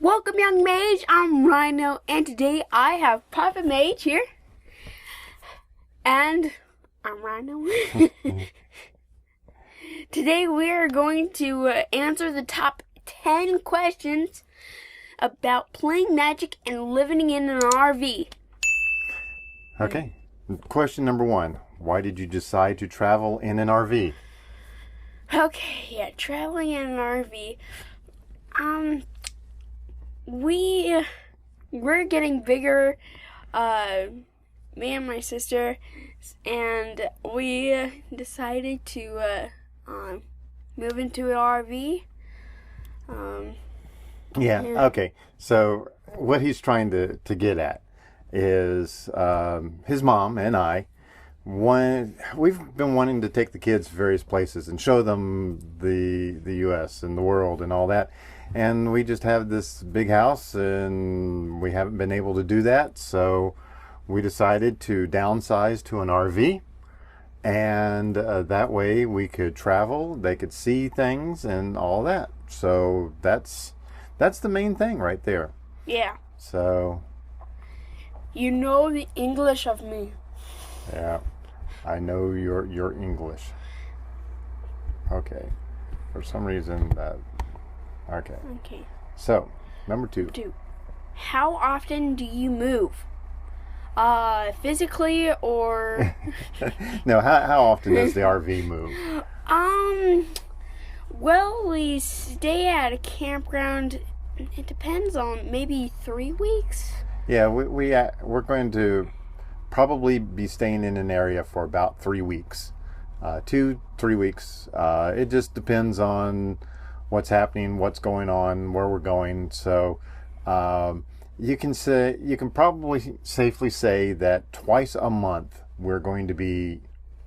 Welcome, young Mage. I'm Rhino, and today I have Private Mage here. And I'm Rhino. Today we are going to answer the top 10 questions about playing Magic and living in an RV. Okay. Question number 1. Why did you decide to travel in an RV? Okay, yeah, traveling in an RV. We're getting bigger, me and my sister, and we decided to move into an RV. Yeah, okay. So what he's trying to get at is his mom and I, we've been wanting to take the kids various places and show them the U.S. and the world and all that. And we just have this big house and we haven't been able to do that. So we decided to downsize to an RV. And that way we could travel, they could see things and all that. So that's the main thing right there. Yeah. So. You know the English of me. Yeah, I know your English. Okay. For some reason that. Okay. Okay. So, number 2. How often do you move? Physically or? No, how often does the RV move? Well, we stay at a campground. It depends on maybe 3 weeks. Yeah, we're going to probably be staying in an area for about 3 weeks. 2-3 weeks. It just depends on what's happening, what's going on, where we're going. So you can probably safely say that twice a month we're going to be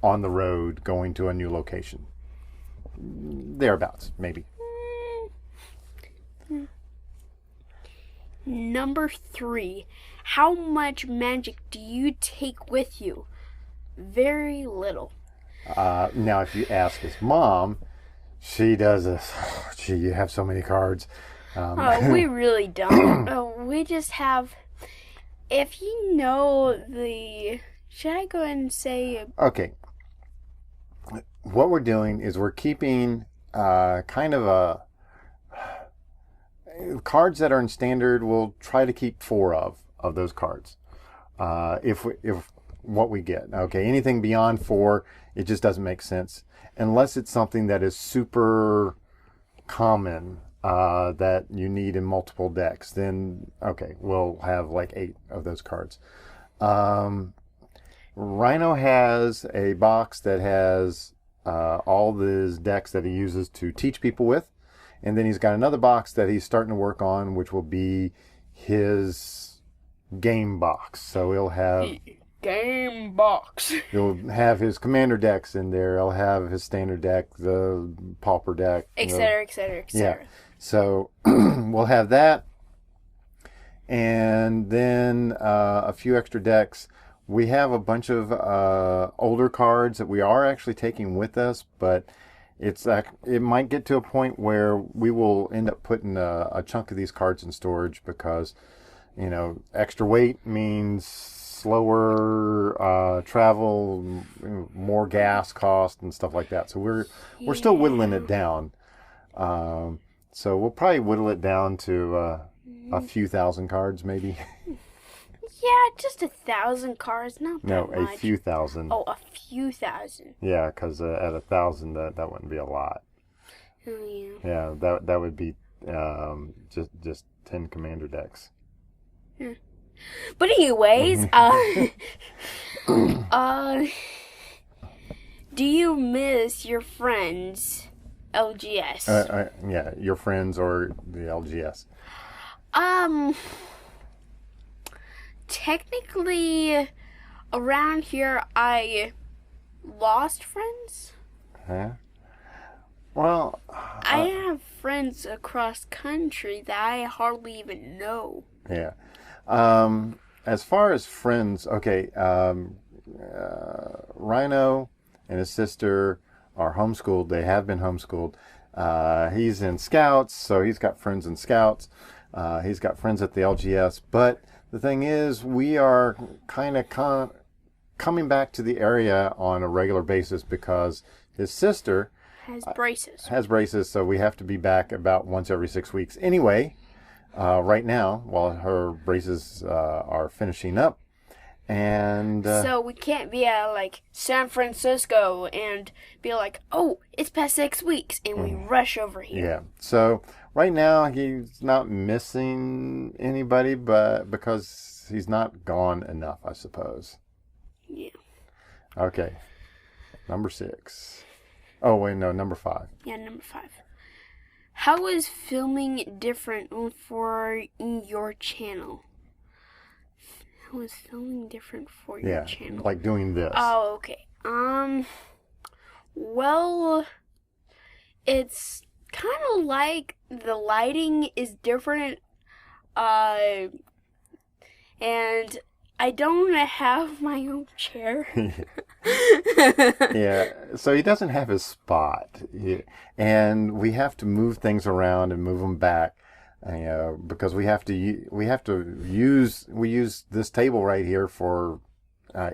on the road going to a new location. Thereabouts, maybe. Number 3. How much magic do you take with you? Very little. Now, if you ask his mom, she does this. Gee, you have so many cards. We really don't. We just have. If you know the. Should I go ahead and say? Okay. What we're doing is we're keeping kind of cards that are in standard. We'll try to keep 4 of those cards. If what we get. Okay, anything beyond 4, it just doesn't make sense unless it's something that is super common that you need in multiple decks. Then okay, we'll have like 8 of those cards. Rhino has a box that has all his decks that he uses to teach people with, and then he's got another box that he's starting to work on, which will be his game box. So he'll have game box. He'll have his commander decks in there. He'll have his standard deck, the pauper deck, etc., etc., etc. Yeah. So we'll have that, and then a few extra decks. We have a bunch of older cards that we are actually taking with us, but it might get to a point where we will end up putting a chunk of these cards in storage because, extra weight means slower travel, more gas cost and stuff like that. So we're still whittling it down. So we'll probably whittle it down to a few thousand cards, maybe. Yeah, just 1,000 cards, not that No, much. a few thousand. Oh, a few thousand. Yeah, because at 1,000, that wouldn't be a lot. Oh, yeah. Yeah, that would be just 10 commander decks. Yeah. But anyways, do you miss your friends, LGS? Yeah, your friends or the LGS. Technically, around here, I lost friends. Huh? Well, I have friends across country that I hardly even know. Yeah. As far as friends, okay, Rhino and his sister are homeschooled. They have been homeschooled. He's in Scouts, so he's got friends in Scouts. He's got friends at the LGS, but the thing is, we are kind of coming back to the area on a regular basis because his sister Has braces. Has braces, so we have to be back about once every 6 weeks. Anyway, right now, while her braces are finishing up, and so we can't be at like San Francisco and be like, oh, it's past 6 weeks, and we rush over here. yeah. So right now he's not missing anybody, but because he's not gone enough, I suppose. Yeah. Okay. Number 6. Oh wait, no, number 5. Yeah, number 5. How is filming different for your channel? How is filming different for your channel? Like doing this. Oh, okay. Well, it's kind of like the lighting is different, and I don't have my own chair. Yeah, so he doesn't have his spot, and we have to move things around and move them back, because we use this table right here for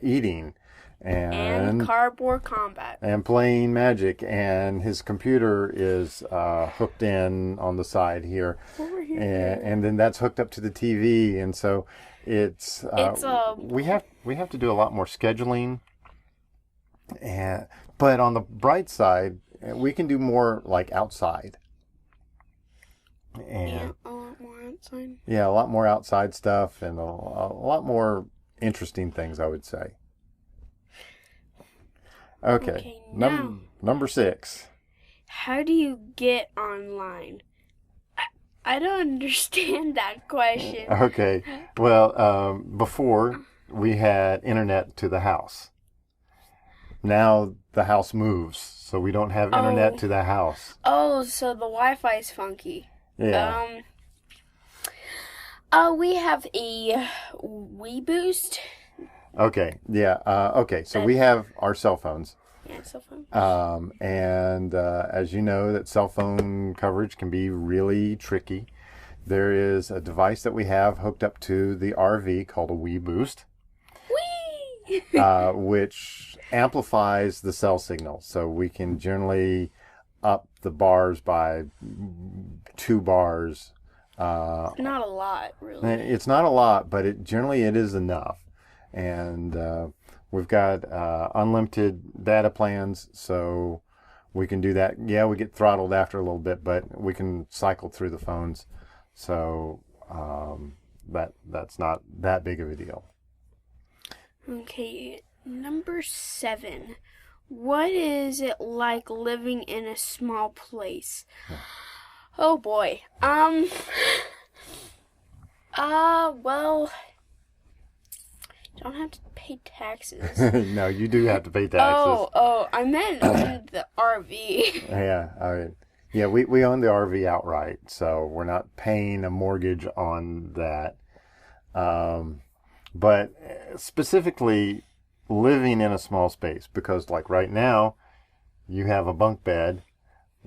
eating and cardboard combat and playing Magic, and his computer is hooked in on the side here, over here, and then that's hooked up to the TV, and so it's we have to do a lot more scheduling. But on the bright side, we can do more like outside. And a lot more outside. Yeah, a lot more outside stuff and a lot more interesting things, I would say. Okay, number 6. How do you get online? I don't understand that question. Okay, well, before we had internet to the house. Now the house moves, so we don't have internet to the house. Oh, so the Wi-Fi is funky. Yeah. We have a Wii Boost. Okay. Yeah. Okay. So we have our cell phones. Yeah, cell phone. And as you know, that cell phone coverage can be really tricky. There is a device that we have hooked up to the RV called a Wii Boost. Which amplifies the cell signal, so we can generally up the bars by 2 bars. Not a lot, really. It's not a lot, but generally it is enough. And we've got unlimited data plans, so we can do that. Yeah, we get throttled after a little bit, but we can cycle through the phones, so that's not that big of a deal. Okay, number 7. What is it like living in a small place? Oh boy. Well, you don't have to pay taxes. No, you do have to pay taxes. Oh, I meant in the RV. Yeah, we own the RV outright, so we're not paying a mortgage on that. But specifically living in a small space, because like right now, you have a bunk bed.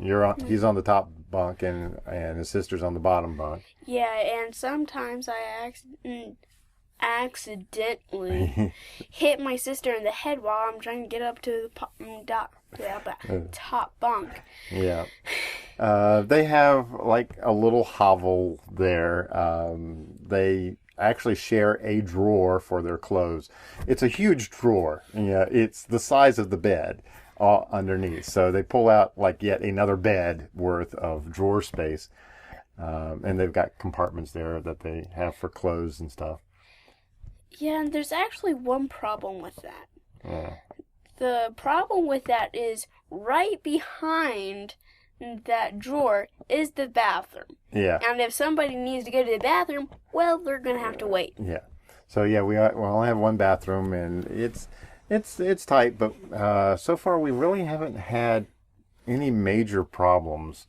He's on the top bunk, and his sister's on the bottom bunk. Yeah, and sometimes I accidentally hit my sister in the head while I'm trying to get up to the top bunk. Yeah. They have like a little hovel there. They actually share a drawer for their clothes. It's a huge drawer. Yeah, it's the size of the bed underneath. So they pull out like yet another bed worth of drawer space. And they've got compartments there that they have for clothes and stuff. Yeah, and there's actually one problem with that. Yeah. The problem with that is right behind that drawer is the bathroom. Yeah. And if somebody needs to go to the bathroom, well, they're going to have to wait. Yeah. So yeah, we only have one bathroom, and it's tight, but so far we really haven't had any major problems.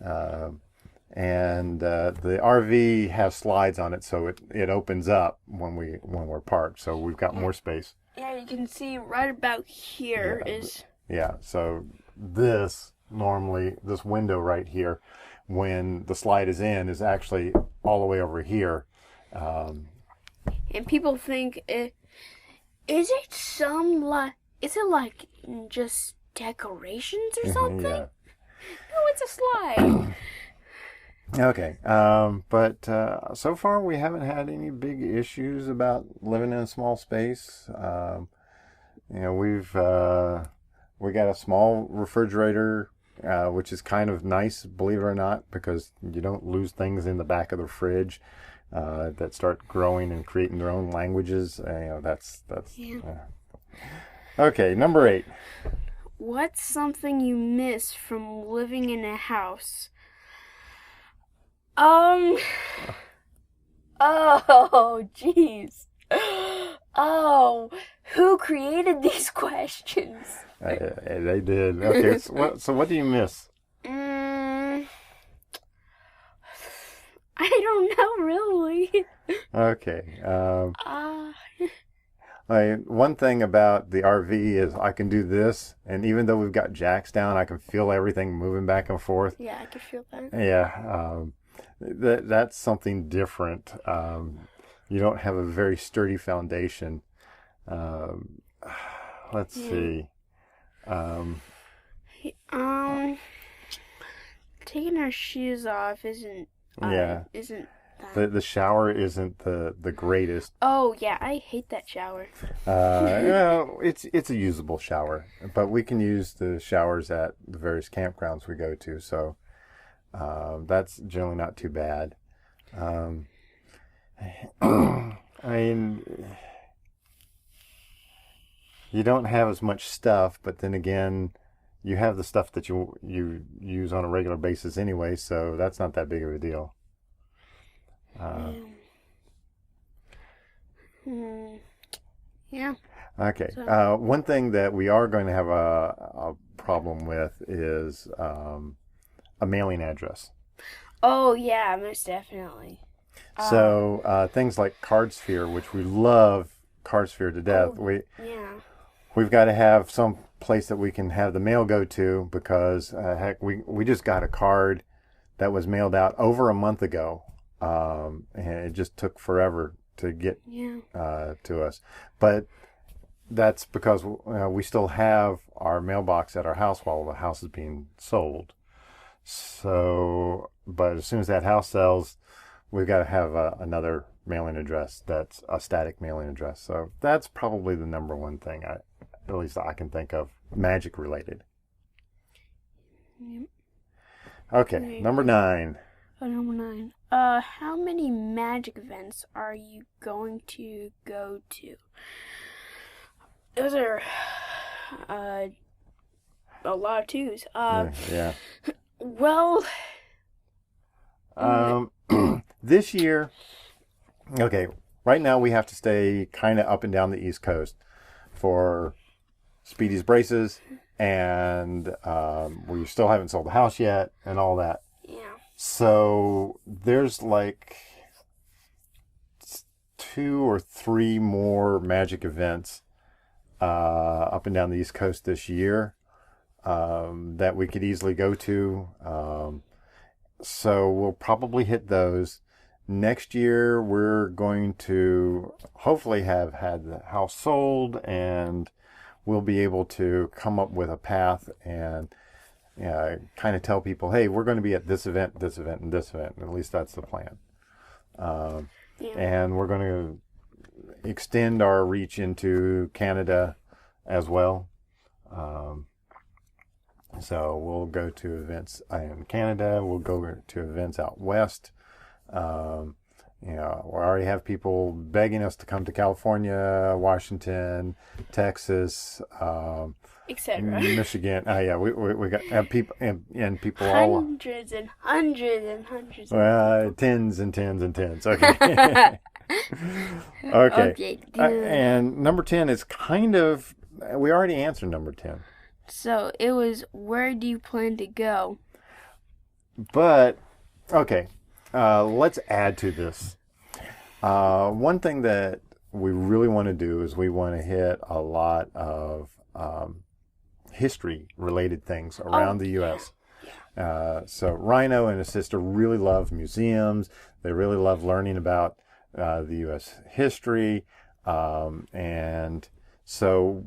And the RV has slides on it, so it opens up when we're parked, so we've got more space. Yeah, you can see right about here is. Yeah. So this window right here, when the slide is in, is actually all the way over here. And people think, is it like just decorations or something? Yeah. No, it's a slide. Okay, but so far we haven't had any big issues about living in a small space. We got a small refrigerator, which is kind of nice, believe it or not, because you don't lose things in the back of the fridge that start growing and creating their own languages. That's. Yeah. Okay, number 8. What's something you miss from living in a house? Oh, jeez. Oh, who created these questions? They did. Okay, so what do you miss? I don't know, really. Okay. One thing about the RV is I can do this, and even though we've got jacks down, I can feel everything moving back and forth. Yeah, I can feel that. Yeah. That's something different. You don't have a very sturdy foundation. Let's see. Taking our shoes off isn't that. The shower isn't the greatest. Oh yeah, I hate that shower. It's a usable shower, but we can use the showers at the various campgrounds we go to, so that's generally not too bad. I mean, you don't have as much stuff, but then again, you have the stuff that you use on a regular basis anyway, so that's not that big of a deal. Yeah. Okay. So. One thing that we are going to have a problem with is a mailing address. Oh yeah, most definitely. So things like CardSphere, which we love CardSphere to death. We've got to have some place that we can have the mail go to, because heck, we just got a card that was mailed out over a month ago, and it just took forever to get to us. But that's because we still have our mailbox at our house while the house is being sold. So, but as soon as that house sells, we've got to have another mailing address that's a static mailing address. So that's probably the number one thing, at least I can think of, magic related. Yep. Okay, number 9. Number 9. How many magic events are you going to go to? Those are a lot of twos. Yeah. Well, this year, okay, right now we have to stay kind of up and down the East Coast for Speedy's braces, and we still haven't sold the house yet and all that. Yeah. So there's like 2 or 3 more magic events up and down the East Coast this year that we could easily go to. So we'll probably hit those. Next year, we're going to hopefully have had the house sold, and we'll be able to come up with a path and kind of tell people, hey, we're going to be at this event, and this event. At least that's the plan. And we're going to extend our reach into Canada as well. So we'll go to events in Canada. We'll go to events out west. We already have people begging us to come to California, Washington, Texas, etc. Michigan. We got people and people hundreds and hundreds and hundreds. Well, tens and tens and tens. Okay. Okay. And number 10 is kind of, we already answered number 10. So it was, where do you plan to go? But, okay, let's add to this. One thing that we really want to do is we want to hit a lot of history-related things around the U.S. So Rhino and his sister really love museums. They really love learning about the U.S. history. And so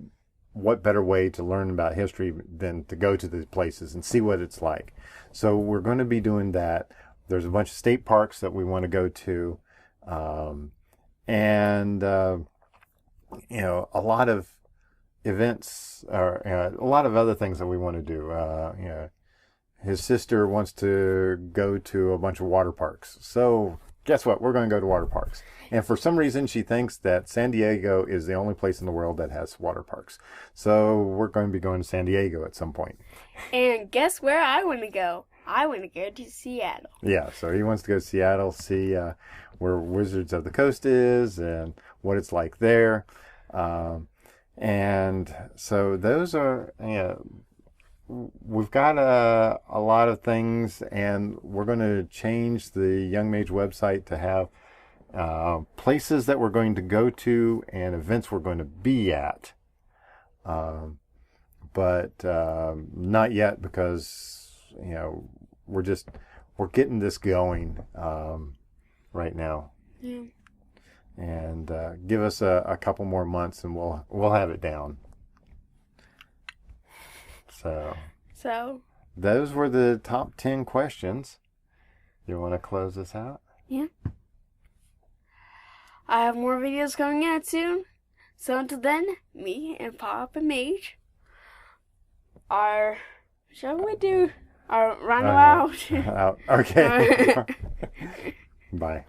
what better way to learn about history than to go to these places and see what it's like? So we're going to be doing that. There's a bunch of state parks that we want to go to. And a lot of events or a lot of other things that we want to do. His sister wants to go to a bunch of water parks. So guess what? We're going to go to water parks. And for some reason, she thinks that San Diego is the only place in the world that has water parks. So we're going to be going to San Diego at some point. And guess where I want to go? I want to go to Seattle. Yeah, so he wants to go to Seattle, see where Wizards of the Coast is and what it's like there. And so those are, we've got a lot of things, and we're going to change the Young Mage website to have places that we're going to go to and events we're going to be at. But not yet, because, we're getting this going right now. Yeah. And give us a couple more months and we'll have it down. So those were the top 10 questions. You want to close this out? Yeah. I have more videos coming out soon. So until then, me and Pop and Mage shall we do our round out? Okay. Bye.